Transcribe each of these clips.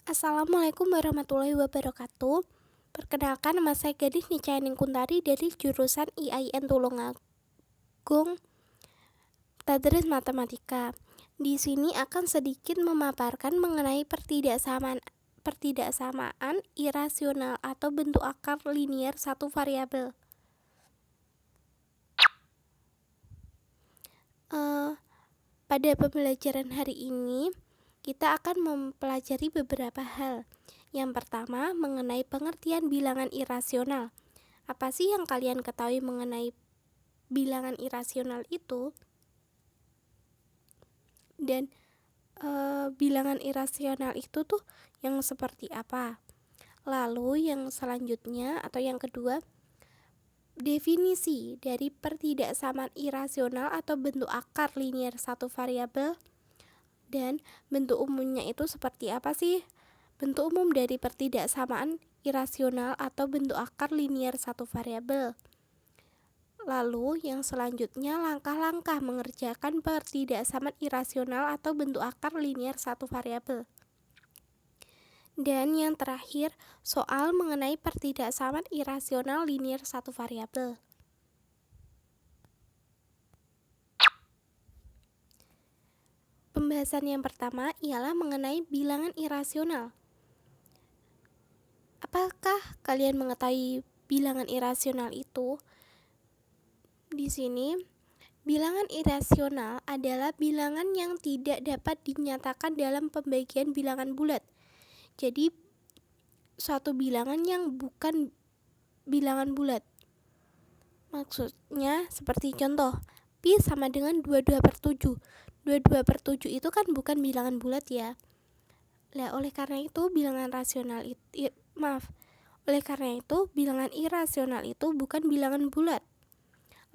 Assalamualaikum warahmatullahi wabarakatuh. Perkenalkan, nama saya Gadis Nicayaning Kuntari dari jurusan IAIN Tulungagung, Tadris Matematika. Di sini akan sedikit memaparkan mengenai pertidaksamaan irasional atau bentuk akar linier satu variabel. Pada pembelajaran hari ini, kita akan mempelajari beberapa hal. Yang pertama, mengenai pengertian bilangan irasional. Apa sih yang kalian ketahui mengenai bilangan irasional itu? Dan bilangan irasional itu tuh yang seperti apa? Lalu yang selanjutnya atau yang kedua, definisi dari pertidaksamaan irasional atau bentuk akar linier satu variabel. Dan bentuk umumnya itu seperti apa sih? Bentuk umum dari pertidaksamaan irasional atau bentuk akar linier satu variabel. Lalu yang selanjutnya, langkah-langkah mengerjakan pertidaksamaan irasional atau bentuk akar linier satu variabel. Dan yang terakhir, soal mengenai pertidaksamaan irasional linier satu variabel. Pembahasan yang pertama ialah mengenai bilangan irasional. Apakah kalian mengetahui bilangan irasional itu? Di sini, bilangan irasional adalah bilangan yang tidak dapat dinyatakan dalam pembagian bilangan bulat. Jadi, suatu bilangan yang bukan bilangan bulat. Maksudnya seperti contoh, pi sama dengan 22/7. 22/7 itu kan bukan bilangan bulat ya. Oleh karena itu bilangan bilangan irasional itu bukan bilangan bulat.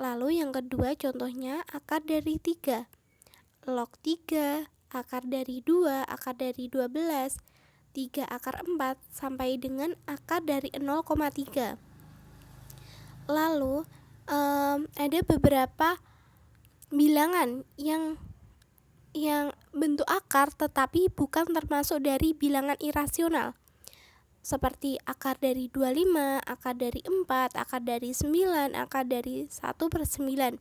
Lalu yang kedua contohnya akar dari 3. Log 3, akar dari 2, akar dari 12, 3 akar 4 sampai dengan akar dari 0,3. Lalu ada beberapa bilangan yang bentuk akar tetapi bukan termasuk dari bilangan irasional. Seperti akar dari 25, akar dari 4, akar dari 9, akar dari 1/9.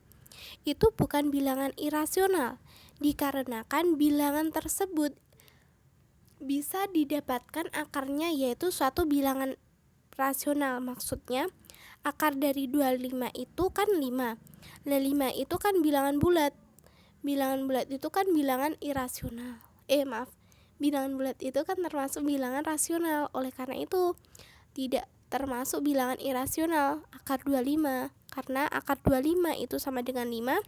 Itu bukan bilangan irasional, dikarenakan bilangan tersebut bisa didapatkan akarnya yaitu suatu bilangan rasional. Maksudnya akar dari 25 itu kan 5. 5 itu kan bilangan bulat. Bilangan bulat itu kan bilangan irasional. Bilangan bulat itu kan termasuk bilangan rasional. Oleh karena itu tidak termasuk bilangan irasional akar 25. Karena akar 25 itu sama dengan 5,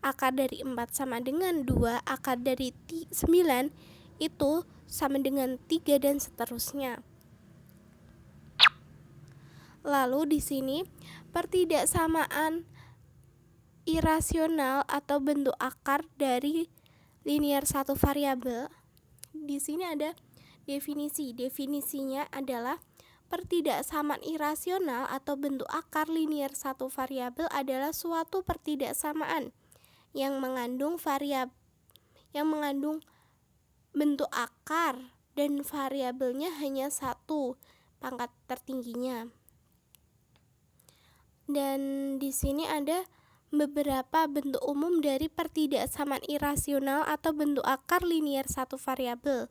akar dari 4 sama dengan 2, akar dari 9 itu sama dengan 3 dan seterusnya. Lalu di sini pertidaksamaan irasional atau bentuk akar dari linier satu variabel. Di sini ada definisi. Definisinya adalah pertidaksamaan irasional atau bentuk akar linier satu variabel adalah suatu pertidaksamaan yang mengandung bentuk akar dan variabelnya hanya satu pangkat tertingginya. Dan di sini ada beberapa bentuk umum dari pertidaksamaan irasional atau bentuk akar linier satu variabel.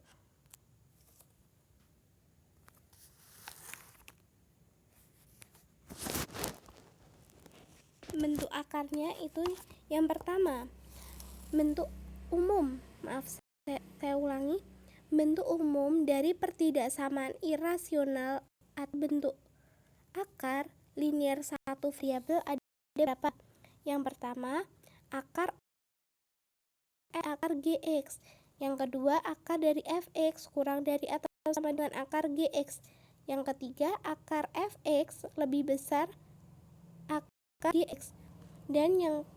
Bentuk akarnya itu yang pertama, bentuk umum. Saya ulangi. Bentuk umum dari pertidaksamaan irasional atau bentuk akar linier satu variabel ada berapa? Yang pertama, akar Gx. Yang kedua, akar dari Fx kurang dari atau sama dengan akar Gx. Yang ketiga, akar Fx lebih besar akar Gx. Dan yang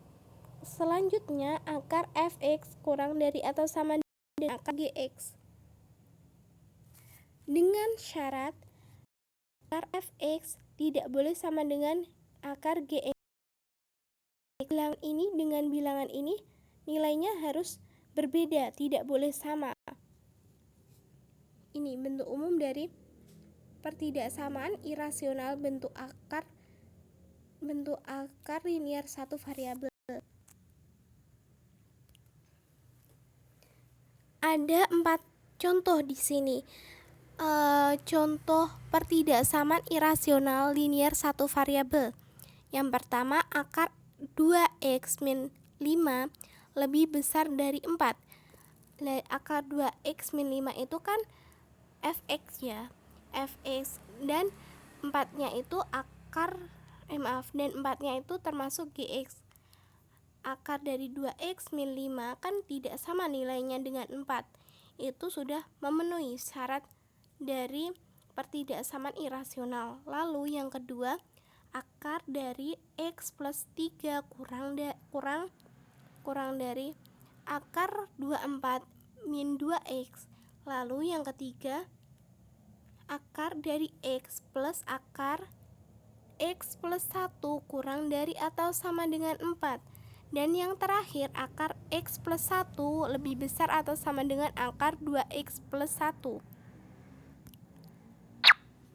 selanjutnya, akar Fx kurang dari atau sama dengan akar Gx. Dengan syarat akar Fx tidak boleh sama dengan akar Gx. Bilangan ini dengan bilangan ini nilainya harus berbeda, tidak boleh sama. ini bentuk umum dari pertidaksamaan irasional bentuk akar linier satu variabel. Ada 4 contoh di sini. Contoh pertidaksamaan irasional linier satu variabel. Yang pertama, akar 2x min 5 lebih besar dari 4. Akar 2x min 5 itu kan fx ya, fx, dan 4-nya itu dan 4-nya itu termasuk gx. Akar dari 2x min 5 kan tidak sama nilainya dengan 4. Itu sudah memenuhi syarat dari pertidaksamaan irasional. Lalu yang kedua, akar dari x plus 3 kurang dari akar 24 min 2x. Lalu yang ketiga, akar dari x plus akar x plus 1 kurang dari atau sama dengan 4. Dan yang terakhir, akar x plus 1 lebih besar atau sama dengan akar 2x plus 1.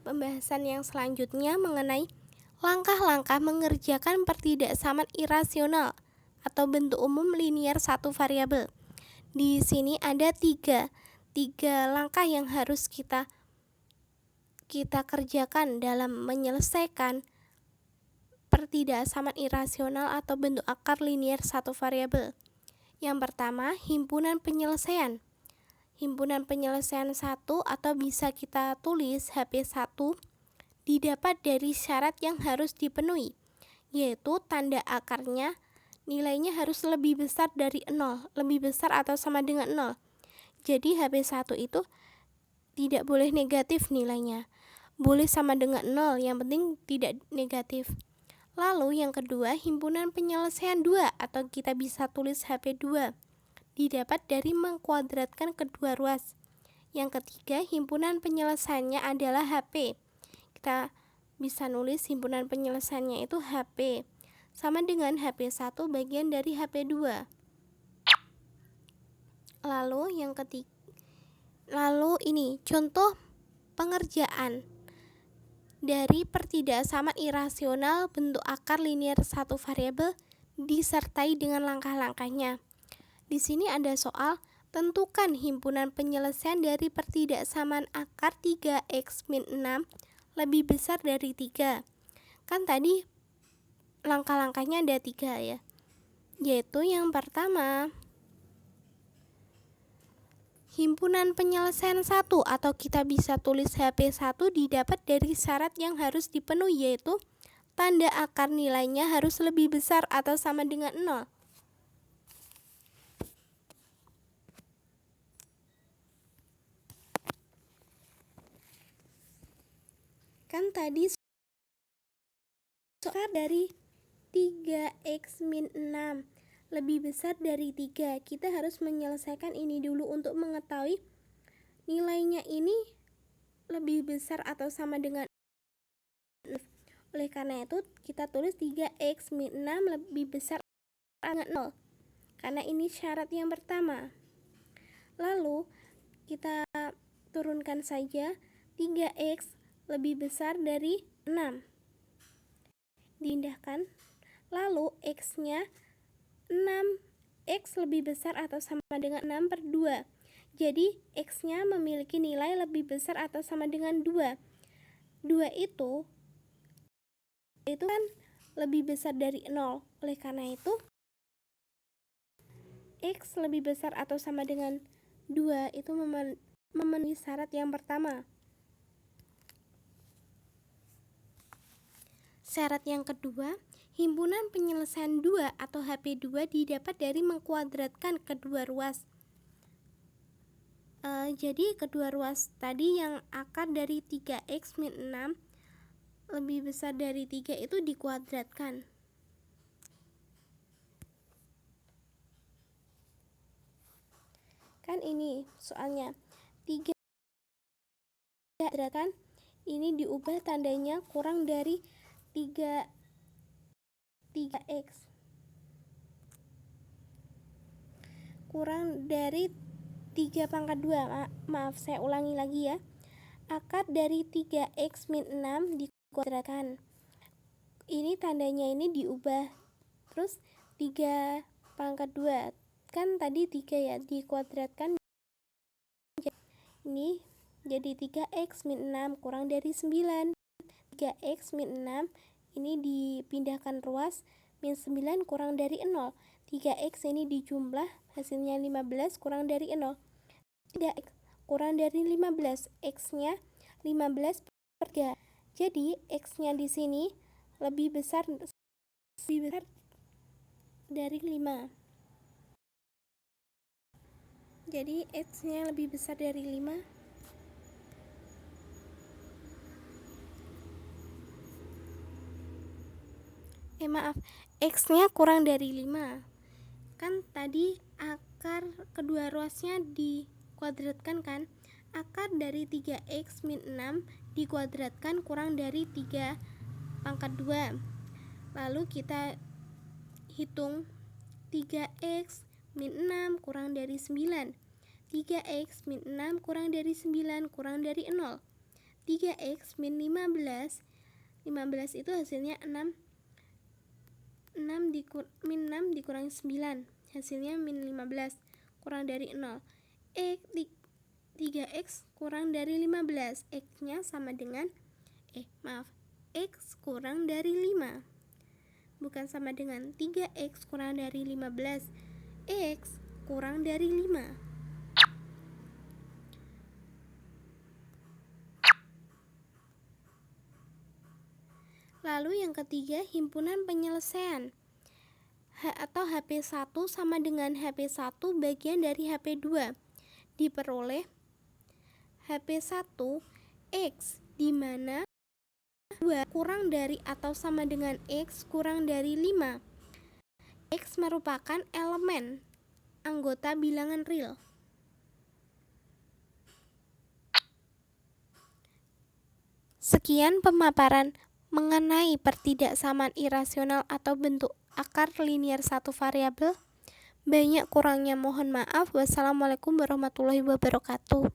Pembahasan yang selanjutnya mengenai langkah-langkah mengerjakan pertidaksamaan irasional atau bentuk umum linier satu variabel. Di sini ada tiga langkah yang harus kita kerjakan dalam menyelesaikan pertidaksamaan irasional atau bentuk akar linier satu variabel. Yang pertama, himpunan penyelesaian. Himpunan penyelesaian 1 atau bisa kita tulis HP1 didapat dari syarat yang harus dipenuhi, yaitu tanda akarnya nilainya harus lebih besar dari 0, lebih besar atau sama dengan 0. Jadi HP1 itu tidak boleh negatif nilainya, boleh sama dengan 0, yang penting tidak negatif. Lalu yang kedua, himpunan penyelesaian 2 atau kita bisa tulis HP2 didapat dari mengkuadratkan kedua ruas. Yang ketiga, himpunan penyelesaiannya adalah HP. Kita bisa nulis himpunan penyelesaiannya itu HP sama dengan HP1 bagian dari HP2. Lalu ini contoh pengerjaan dari pertidaksamaan irasional bentuk akar linier satu variabel disertai dengan langkah-langkahnya. Di sini ada soal, tentukan himpunan penyelesaian dari pertidaksamaan akar 3x min 6 lebih besar dari 3. Kan tadi langkah-langkahnya ada 3 ya. Yaitu yang pertama, himpunan penyelesaian 1 atau kita bisa tulis HP1 didapat dari syarat yang harus dipenuhi, yaitu tanda akar nilainya harus lebih besar atau sama dengan 0. Kan tadi akar dari 3x min 6 lebih besar dari 3. Kita harus menyelesaikan ini dulu untuk mengetahui nilainya ini lebih besar atau sama dengan 0. Oleh karena itu kita tulis 3x min 6 lebih besar dengan 0. Karena ini syarat yang pertama. Lalu kita turunkan saja 3x lebih besar dari 6. Diindahkan. Lalu x-nya 6x lebih besar atau sama dengan 6 per 2. Jadi x-nya memiliki nilai lebih besar atau sama dengan 2. 2 itu kan lebih besar dari 0. Oleh karena itu x lebih besar atau sama dengan 2 itu memenuhi syarat yang pertama. Syarat yang kedua, himpunan penyelesaian 2 atau HP2 didapat dari mengkuadratkan kedua ruas. Jadi kedua ruas tadi yang akar dari 3x min 6 lebih besar dari 3 itu dikuadratkan. Kan ini soalnya 3 kuadratkan, ini diubah tandanya kurang dari 3x kurang dari 3 pangkat 2, maaf saya ulangi lagi ya. Akar dari 3x min 6 dikuadratkan. Ini tandanya ini diubah. Terus 3 pangkat 2. Kan tadi 3 ya, dikuadratkan. Ini jadi 3x min 6 kurang dari 9. 3x min 6 ini dipindahkan ruas, min 9 kurang dari 0. 3x ini dijumlah, hasilnya 15 kurang dari 0. 3x kurang dari 15, x-nya 15 per 3. Jadi x-nya di sini lebih besar dari 5. Jadi x-nya lebih besar dari 5. Maaf, x-nya kurang dari 5. Kan tadi akar kedua ruasnya dikuadratkan kan? Akar dari 3x min 6 dikuadratkan kurang dari 3 pangkat 2. Lalu kita hitung 3x min 6 kurang dari 9. 3x min 6 kurang dari 9 kurang dari 0. 3x min 15. 15 itu hasilnya 6. Min 6 dikurangi 9, hasilnya min 15 kurang dari 0. 3x kurang dari 15, x-nya sama dengan x kurang dari 5, bukan sama dengan 3x kurang dari 15, x kurang dari 5. Lalu yang ketiga, himpunan penyelesaian atau HP1 sama dengan HP1 bagian dari HP2 diperoleh HP1 X, di mana 2 kurang dari atau sama dengan X kurang dari 5. X merupakan elemen anggota bilangan real. Sekian pemaparan mengenai pertidaksamaan irasional atau bentuk akar linier satu variabel. Banyak kurangnya mohon maaf. Wassalamualaikum warahmatullahi wabarakatuh.